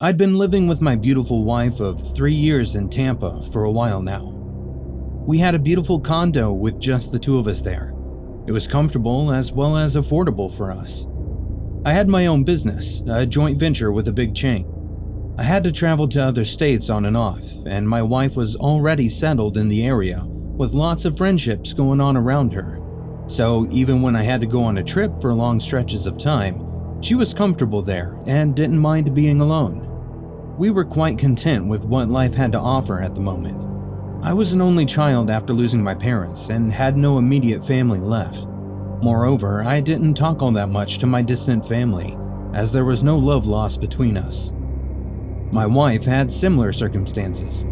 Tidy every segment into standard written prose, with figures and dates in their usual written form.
I'd been living with my beautiful wife of 3 years in Tampa for a while now. We had a beautiful condo with just the two of us there. It was comfortable as well as affordable for us. I had my own business, a joint venture with a big chain. I had to travel to other states on and off, and my wife was already settled in the area with lots of friendships going on around her. So even when I had to go on a trip for long stretches of time, she was comfortable there and didn't mind being alone. We were quite content with what life had to offer at the moment. I was an only child after losing my parents and had no immediate family left. Moreover, I didn't talk all that much to my distant family, as there was no love lost between us. My wife had similar circumstances.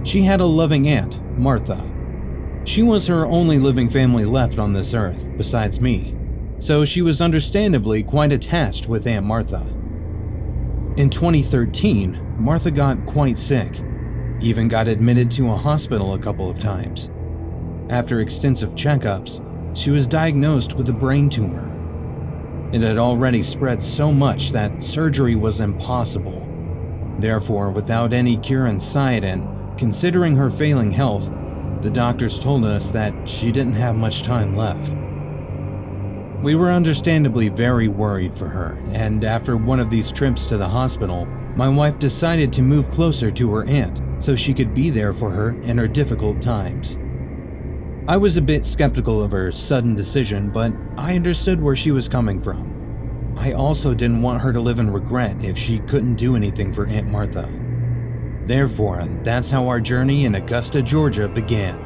She had a loving aunt, Martha. She was her only living family left on this earth, besides me, so she was understandably quite attached with Aunt Martha. In 2013, Martha got quite sick, even got admitted to a hospital a couple of times. After extensive checkups, she was diagnosed with a brain tumor. It had already spread so much that surgery was impossible. Therefore, without any cure in sight and considering her failing health, the doctors told us that she didn't have much time left. We were understandably very worried for her, and after one of these trips to the hospital, my wife decided to move closer to her aunt so she could be there for her in her difficult times. I was a bit skeptical of her sudden decision, but I understood where she was coming from. I also didn't want her to live in regret if she couldn't do anything for Aunt Martha. Therefore, that's how our journey in Augusta, Georgia began.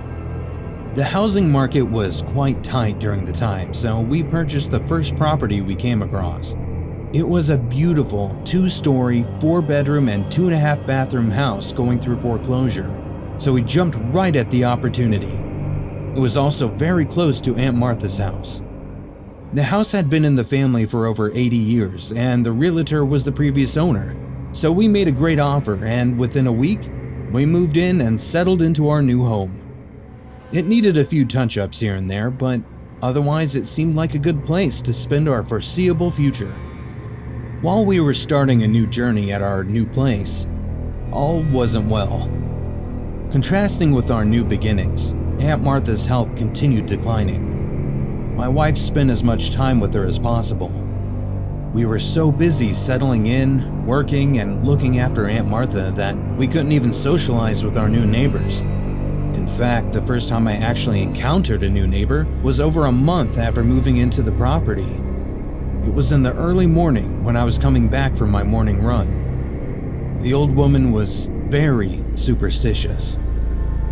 The housing market was quite tight during the time, so we purchased the first property we came across. It was a beautiful 2-story, 4-bedroom and 2.5-bathroom house going through foreclosure, so we jumped right at the opportunity. It was also very close to Aunt Martha's house. The house had been in the family for over 80 years, and the realtor was the previous owner, so we made a great offer, and within a week, we moved in and settled into our new home. It needed a few touch-ups here and there, but otherwise it seemed like a good place to spend our foreseeable future. While we were starting a new journey at our new place, all wasn't well. Contrasting with our new beginnings, Aunt Martha's health continued declining. My wife spent as much time with her as possible. We were so busy settling in, working, and looking after Aunt Martha that we couldn't even socialize with our new neighbors. In fact, the first time I actually encountered a new neighbor was over a month after moving into the property. It was in the early morning when I was coming back from my morning run. The old woman was very superstitious.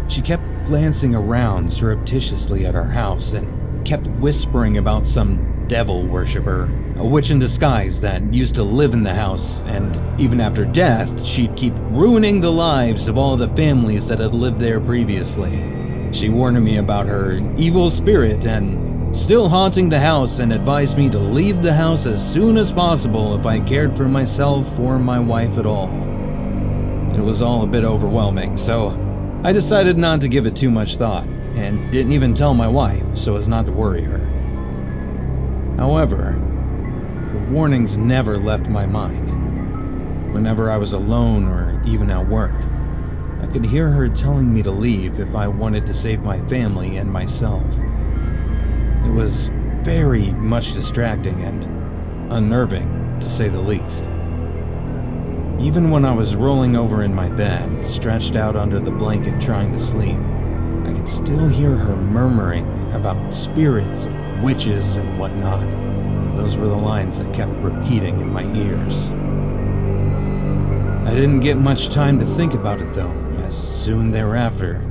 She kept glancing around surreptitiously at our house and kept whispering about some devil worshiper, a witch in disguise that used to live in the house, and even after death, she'd keep ruining the lives of all the families that had lived there previously. She warned me about her evil spirit and still haunting the house and advised me to leave the house as soon as possible if I cared for myself or my wife at all. It was all a bit overwhelming, so I decided not to give it too much thought and didn't even tell my wife so as not to worry her. However, her warnings never left my mind. Whenever I was alone or even at work, I could hear her telling me to leave if I wanted to save my family and myself. It was very much distracting and unnerving, to say the least. Even when I was rolling over in my bed, stretched out under the blanket trying to sleep, I could still hear her murmuring about spirits and witches and whatnot. Those were the lines that kept repeating in my ears. I didn't get much time to think about it though, as soon thereafter,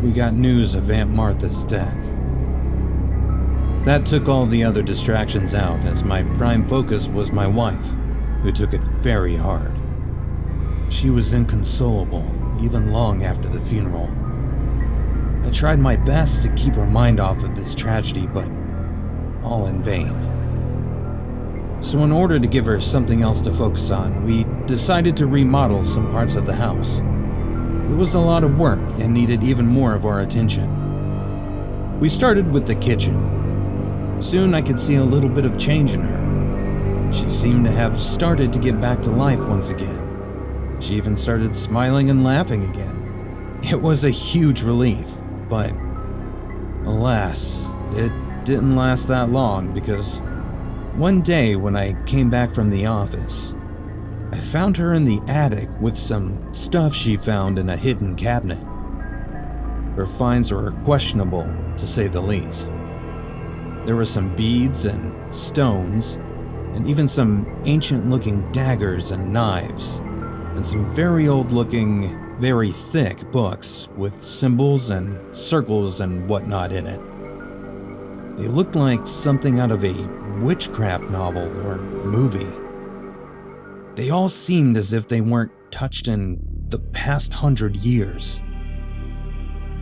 we got news of Aunt Martha's death. That took all the other distractions out, as my prime focus was my wife, who took it very hard. She was inconsolable, even long after the funeral. I tried my best to keep her mind off of this tragedy, but all in vain. So in order to give her something else to focus on, we decided to remodel some parts of the house. It was a lot of work and needed even more of our attention. We started with the kitchen. Soon I could see a little bit of change in her. She seemed to have started to get back to life once again. She even started smiling and laughing again. It was a huge relief, but alas, it didn't last that long because one day when I came back from the office, I found her in the attic with some stuff she found in a hidden cabinet. Her finds were questionable, to say the least. There were some beads and stones, and even some ancient-looking daggers and knives, and some very old-looking, very thick books with symbols and circles and whatnot in it. They looked like something out of a witchcraft novel or movie. They all seemed as if they weren't touched in the past 100 years.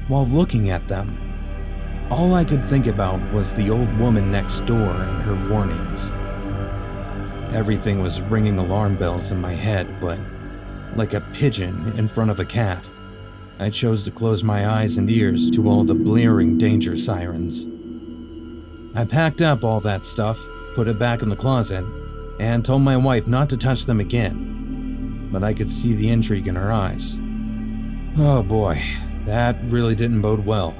While looking at them, all I could think about was the old woman next door and her warnings. Everything was ringing alarm bells in my head, but like a pigeon in front of a cat, I chose to close my eyes and ears to all the blaring danger sirens. I packed up all that stuff, put it back in the closet, and told my wife not to touch them again, but I could see the intrigue in her eyes. Oh boy, that really didn't bode well.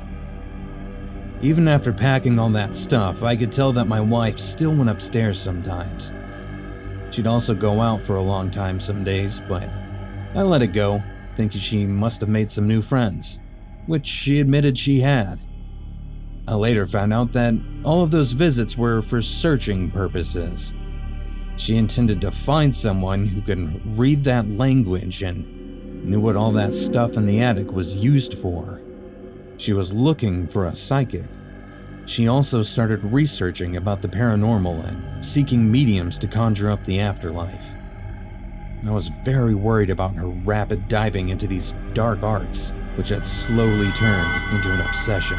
Even after packing all that stuff, I could tell that my wife still went upstairs sometimes. She'd also go out for a long time some days, but I let it go, thinking she must have made some new friends, which she admitted she had. I later found out that all of those visits were for searching purposes. She intended to find someone who could read that language and knew what all that stuff in the attic was used for. She was looking for a psychic. She also started researching about the paranormal and seeking mediums to conjure up the afterlife. I was very worried about her rapid diving into these dark arts, which had slowly turned into an obsession.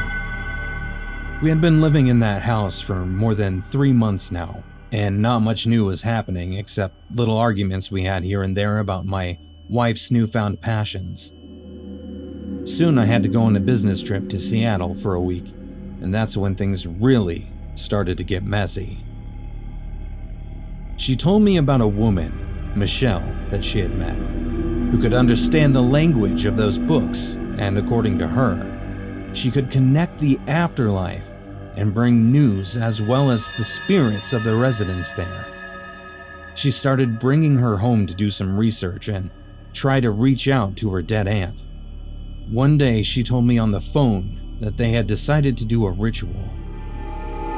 We had been living in that house for more than 3 months now, and not much new was happening except little arguments we had here and there about my wife's newfound passions. Soon I had to go on a business trip to Seattle for a week, and that's when things really started to get messy. She told me about a woman, Michelle, that she had met, who could understand the language of those books, and according to her, she could connect the afterlife and bring news as well as the spirits of the residents there. She started bringing her home to do some research and try to reach out to her dead aunt. One day she told me on the phone that they had decided to do a ritual.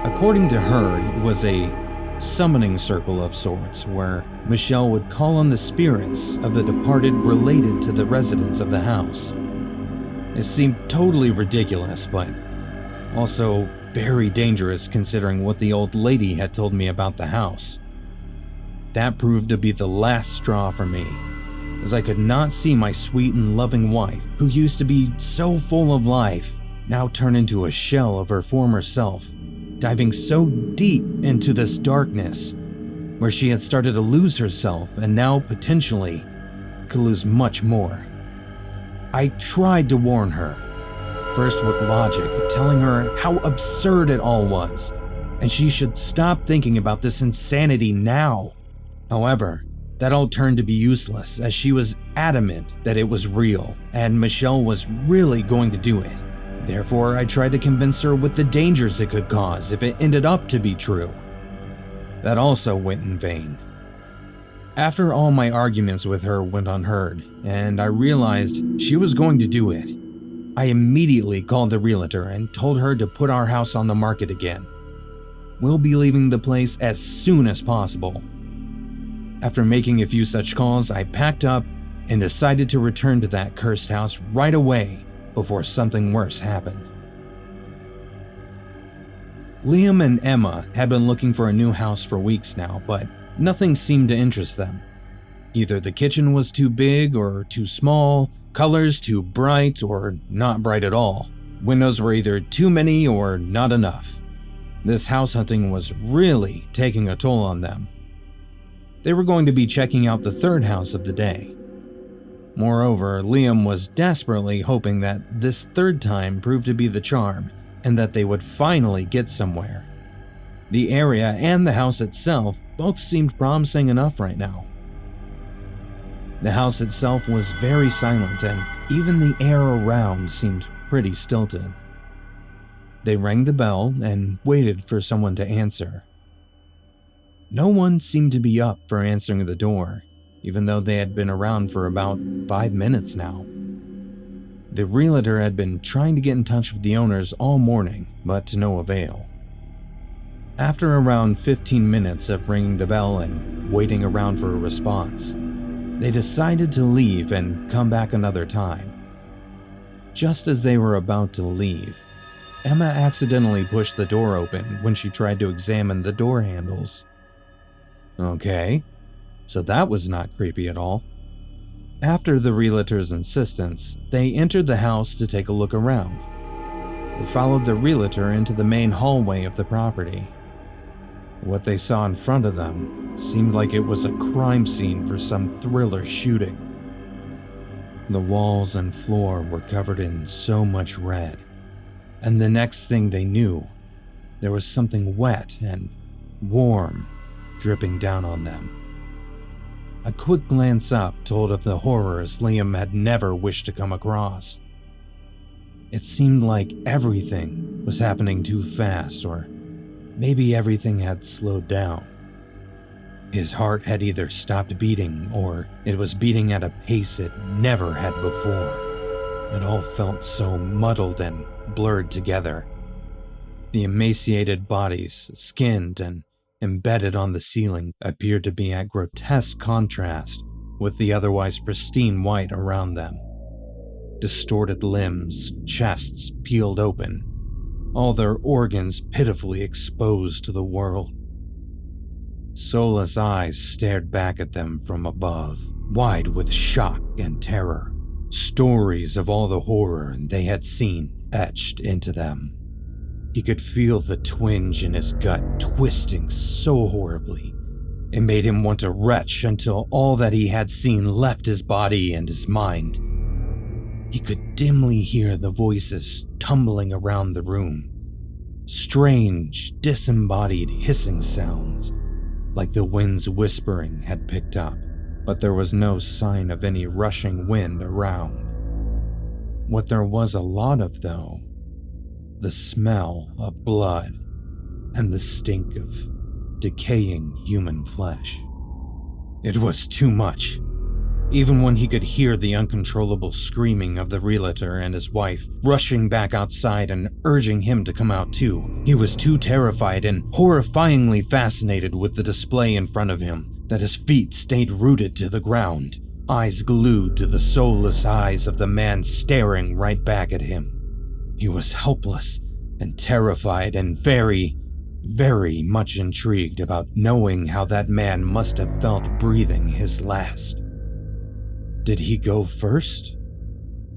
According to her, it was a summoning circle of sorts where Michelle would call on the spirits of the departed related to the residents of the house. It seemed totally ridiculous, but also very dangerous considering what the old lady had told me about the house. That proved to be the last straw for me, as I could not see my sweet and loving wife, who used to be so full of life, now turn into a shell of her former self, diving so deep into this darkness, where she had started to lose herself and now potentially could lose much more. I tried to warn her, first with logic, telling her how absurd it all was, and she should stop thinking about this insanity now. However, that all turned to be useless as she was adamant that it was real and Michelle was really going to do it. Therefore, I tried to convince her with the dangers it could cause if it ended up to be true. That also went in vain. After all my arguments with her went unheard, and I realized she was going to do it, I immediately called the realtor and told her to put our house on the market again. We'll be leaving the place as soon as possible. After making a few such calls, I packed up and decided to return to that cursed house right away before something worse happened. Liam and Emma had been looking for a new house for weeks now, but nothing seemed to interest them. Either the kitchen was too big or too small, colors too bright or not bright at all. Windows were either too many or not enough. This house hunting was really taking a toll on them. They were going to be checking out the third house of the day. Moreover, Liam was desperately hoping that this third time proved to be the charm and that they would finally get somewhere. The area and the house itself both seemed promising enough right now. The house itself was very silent, and even the air around seemed pretty stilted. They rang the bell and waited for someone to answer. No one seemed to be up for answering the door, even though they had been around for about 5 minutes now. The realtor had been trying to get in touch with the owners all morning, but to no avail. After around 15 minutes of ringing the bell and waiting around for a response, they decided to leave and come back another time. Just as they were about to leave, Emma accidentally pushed the door open when she tried to examine the door handles. Okay, so that was not creepy at all. After the realtor's insistence, they entered the house to take a look around. They followed the realtor into the main hallway of the property. What they saw in front of them seemed like it was a crime scene for some thriller shooting. The walls and floor were covered in so much red, and the next thing they knew, there was something wet and warm dripping down on them. A quick glance up told of the horrors Liam had never wished to come across. It seemed like everything was happening too fast, or maybe everything had slowed down. His heart had either stopped beating, or it was beating at a pace it never had before. It all felt so muddled and blurred together. The emaciated bodies, skinned and embedded on the ceiling, appeared to be at grotesque contrast with the otherwise pristine white around them. Distorted limbs, chests peeled open, all their organs pitifully exposed to the world. Soulless eyes stared back at them from above, wide with shock and terror, stories of all the horror they had seen etched into them. He could feel the twinge in his gut twisting so horribly. It made him want to retch until all that he had seen left his body and his mind. He could dimly hear the voices tumbling around the room. Strange, disembodied hissing sounds, like the wind's whispering had picked up, but there was no sign of any rushing wind around. What there was a lot of, though, the smell of blood and the stink of decaying human flesh. It was too much. Even when he could hear the uncontrollable screaming of the realtor and his wife rushing back outside and urging him to come out too, he was too terrified and horrifyingly fascinated with the display in front of him that his feet stayed rooted to the ground, eyes glued to the soulless eyes of the man staring right back at him. He was helpless and terrified and very, very much intrigued about knowing how that man must have felt breathing his last. Did he go first?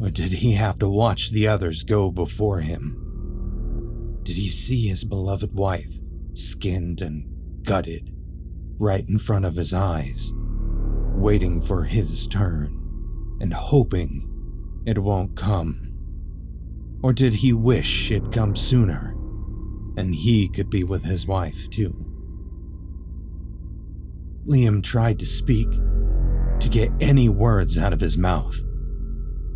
Or did he have to watch the others go before him? Did he see his beloved wife, skinned and gutted, right in front of his eyes, waiting for his turn and hoping it won't come? Or did he wish it'd come sooner and he could be with his wife too? Liam tried to speak, to get any words out of his mouth.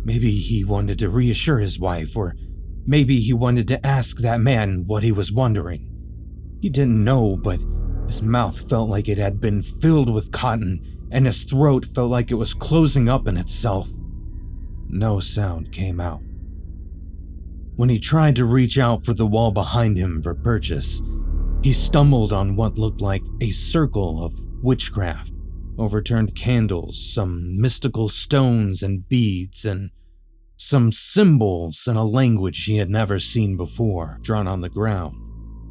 Maybe he wanted to reassure his wife, or maybe he wanted to ask that man what he was wondering. He didn't know, but his mouth felt like it had been filled with cotton, and his throat felt like it was closing up in itself. No sound came out. When he tried to reach out for the wall behind him for purchase, he stumbled on what looked like a circle of witchcraft, overturned candles, some mystical stones and beads, and some symbols in a language he had never seen before drawn on the ground.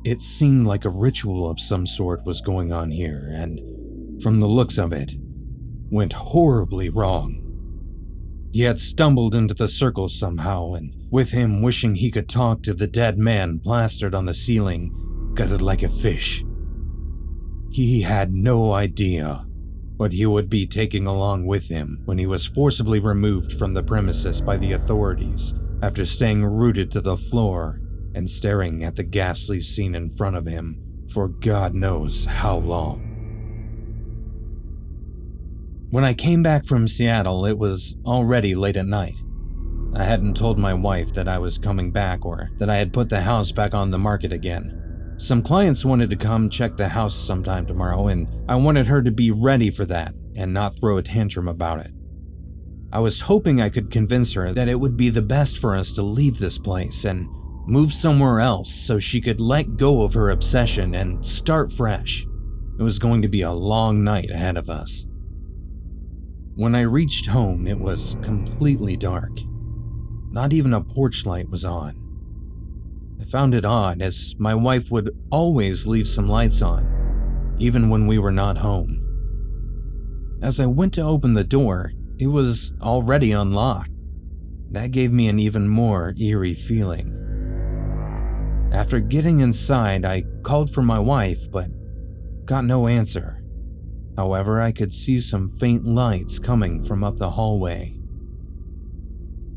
It seemed like a ritual of some sort was going on here, and from the looks of it, went horribly wrong. He had stumbled into the circle somehow, and with him wishing he could talk to the dead man plastered on the ceiling, gutted like a fish. He had no idea what he would be taking along with him when he was forcibly removed from the premises by the authorities after staying rooted to the floor and staring at the ghastly scene in front of him for God knows how long. When I came back from Seattle, it was already late at night. I hadn't told my wife that I was coming back or that I had put the house back on the market again. Some clients wanted to come check the house sometime tomorrow, and I wanted her to be ready for that and not throw a tantrum about it. I was hoping I could convince her that it would be the best for us to leave this place and move somewhere else so she could let go of her obsession and start fresh. It was going to be a long night ahead of us. When I reached home, it was completely dark. Not even a porch light was on. I found it odd, as my wife would always leave some lights on, even when we were not home. As I went to open the door, it was already unlocked. That gave me an even more eerie feeling. After getting inside, I called for my wife, but got no answer. However, I could see some faint lights coming from up the hallway.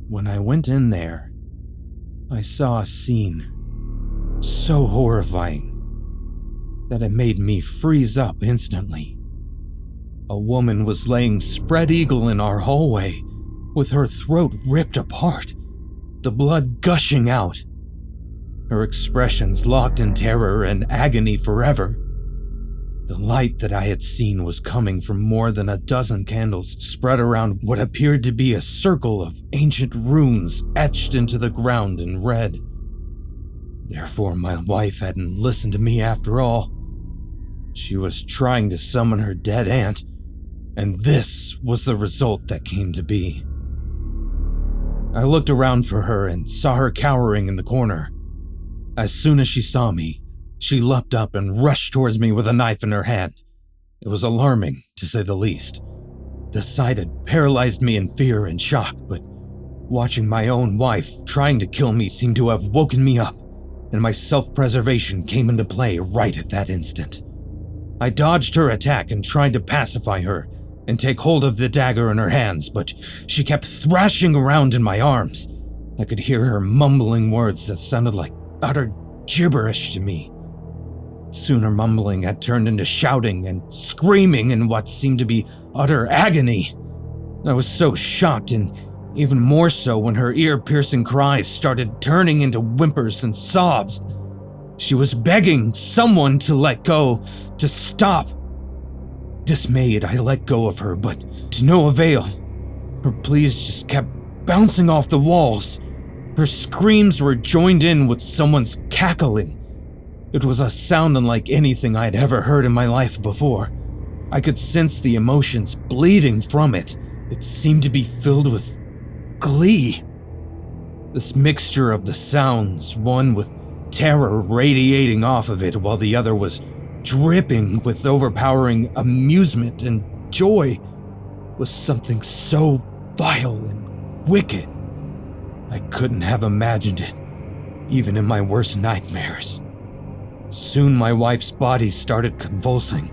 When I went in there, I saw a scene so horrifying that it made me freeze up instantly. A woman was laying spread eagle in our hallway, with her throat ripped apart, the blood gushing out. Her expressions locked in terror and agony forever. The light that I had seen was coming from more than a dozen candles spread around what appeared to be a circle of ancient runes etched into the ground in red. Therefore, my wife hadn't listened to me after all. She was trying to summon her dead aunt, and this was the result that came to be. I looked around for her and saw her cowering in the corner. As soon as she saw me, she leapt up and rushed towards me with a knife in her hand. It was alarming, to say the least. The sight had paralyzed me in fear and shock, but watching my own wife trying to kill me seemed to have woken me up, and my self-preservation came into play right at that instant. I dodged her attack and tried to pacify her and take hold of the dagger in her hands, but she kept thrashing around in my arms. I could hear her mumbling words that sounded like utter gibberish to me. Soon her mumbling had turned into shouting and screaming in what seemed to be utter agony. I was so shocked, and even more so when her ear-piercing cries started turning into whimpers and sobs. She was begging someone to let go, to stop. Dismayed, I let go of her, but to no avail. Her pleas just kept bouncing off the walls. Her screams were joined in with someone's cackling. It was a sound unlike anything I'd ever heard in my life before. I could sense the emotions bleeding from it. It seemed to be filled with glee. This mixture of the sounds, one with terror radiating off of it while the other was dripping with overpowering amusement and joy, was something so vile and wicked. I couldn't have imagined it, even in my worst nightmares. Soon my wife's body started convulsing.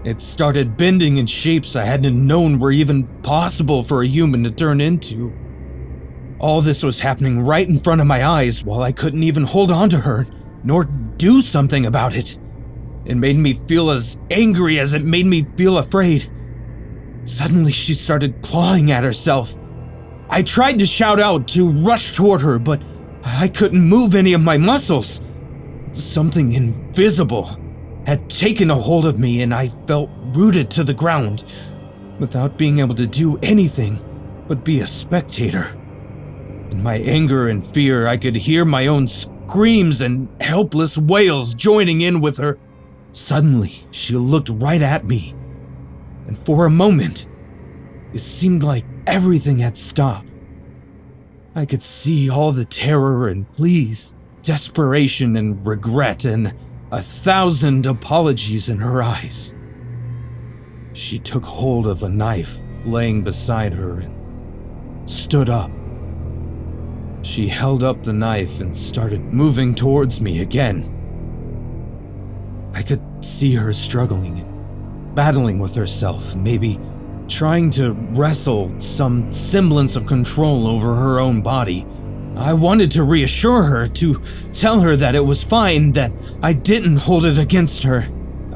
It started bending in shapes I hadn't known were even possible for a human to turn into. All this was happening right in front of my eyes while I couldn't even hold on to her, nor do something about it. It made me feel as angry as it made me feel afraid. Suddenly she started clawing at herself. I tried to shout out to rush toward her, but I couldn't move any of my muscles. Something invisible had taken a hold of me, and I felt rooted to the ground, without being able to do anything but be a spectator. In my anger and fear, I could hear my own screams and helpless wails joining in with her. Suddenly, she looked right at me, and for a moment, it seemed like everything had stopped. I could see all the terror and pleas, desperation and regret, and 1,000 apologies in her eyes. She took hold of a knife laying beside her and stood up. She held up the knife and started moving towards me again. I could see her struggling and battling with herself, maybe trying to wrestle some semblance of control over her own body. I wanted to reassure her, to tell her that it was fine, that I didn't hold it against her.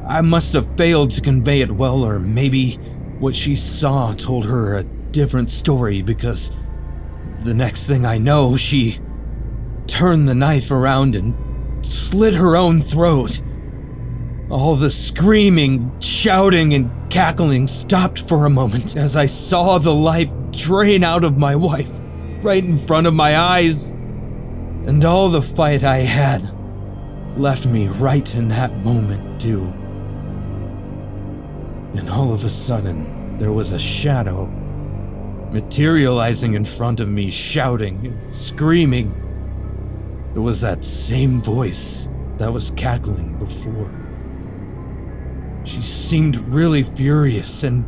I must have failed to convey it well, or maybe What she saw told her a different story because the next thing I know, she turned the knife around and slit her own throat. All the screaming, shouting, and cackling stopped for a moment as I saw the life drain out of my wife right in front of my eyes. And all the fight I had left me right in that moment, too. And all of a sudden, there was a shadow materializing in front of me, shouting and screaming. It was that same voice that was cackling before. She seemed really furious, and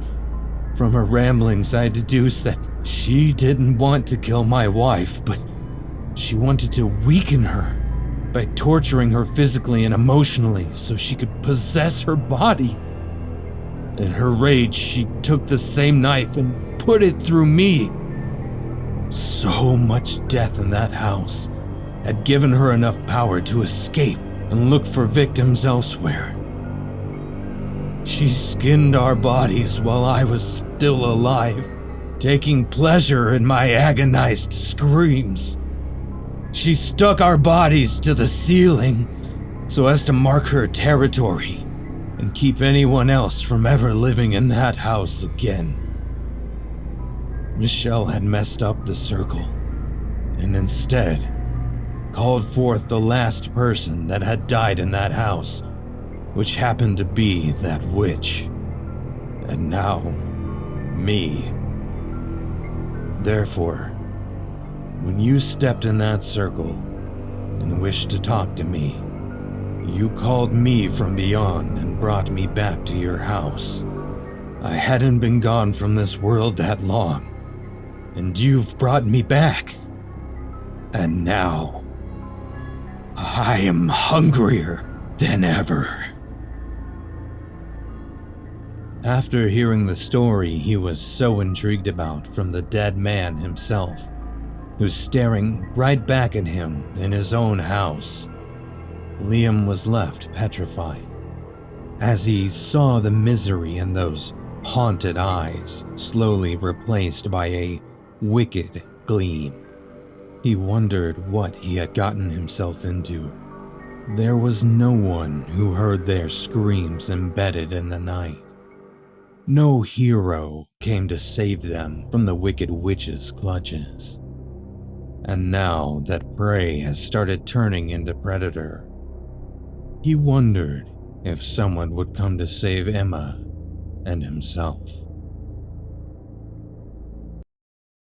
from her ramblings, I deduced that she didn't want to kill my wife, but she wanted to weaken her by torturing her physically and emotionally so she could possess her body. In her rage, she took the same knife and put it through me. So much death in that house had given her enough power to escape and look for victims elsewhere. She skinned our bodies while I was still alive, taking pleasure in my agonized screams. She stuck our bodies to the ceiling so as to mark her territory and keep anyone else from ever living in that house again. Michelle had messed up the circle and instead called forth the last person that had died in that house, which happened to be that witch, and now, me. Therefore, when you stepped in that circle and wished to talk to me, you called me from beyond and brought me back to your house. I hadn't been gone from this world that long, and you've brought me back. And now, I am hungrier than ever. After hearing the story he was so intrigued about from the dead man himself, who's staring right back at him in his own house, Liam was left petrified as he saw the misery in those haunted eyes slowly replaced by a wicked gleam. He wondered what he had gotten himself into. There was no one who heard their screams embedded in the night. No hero came to save them from the wicked witch's clutches. And now that prey has started turning into predator, he wondered if someone would come to save Emma and himself.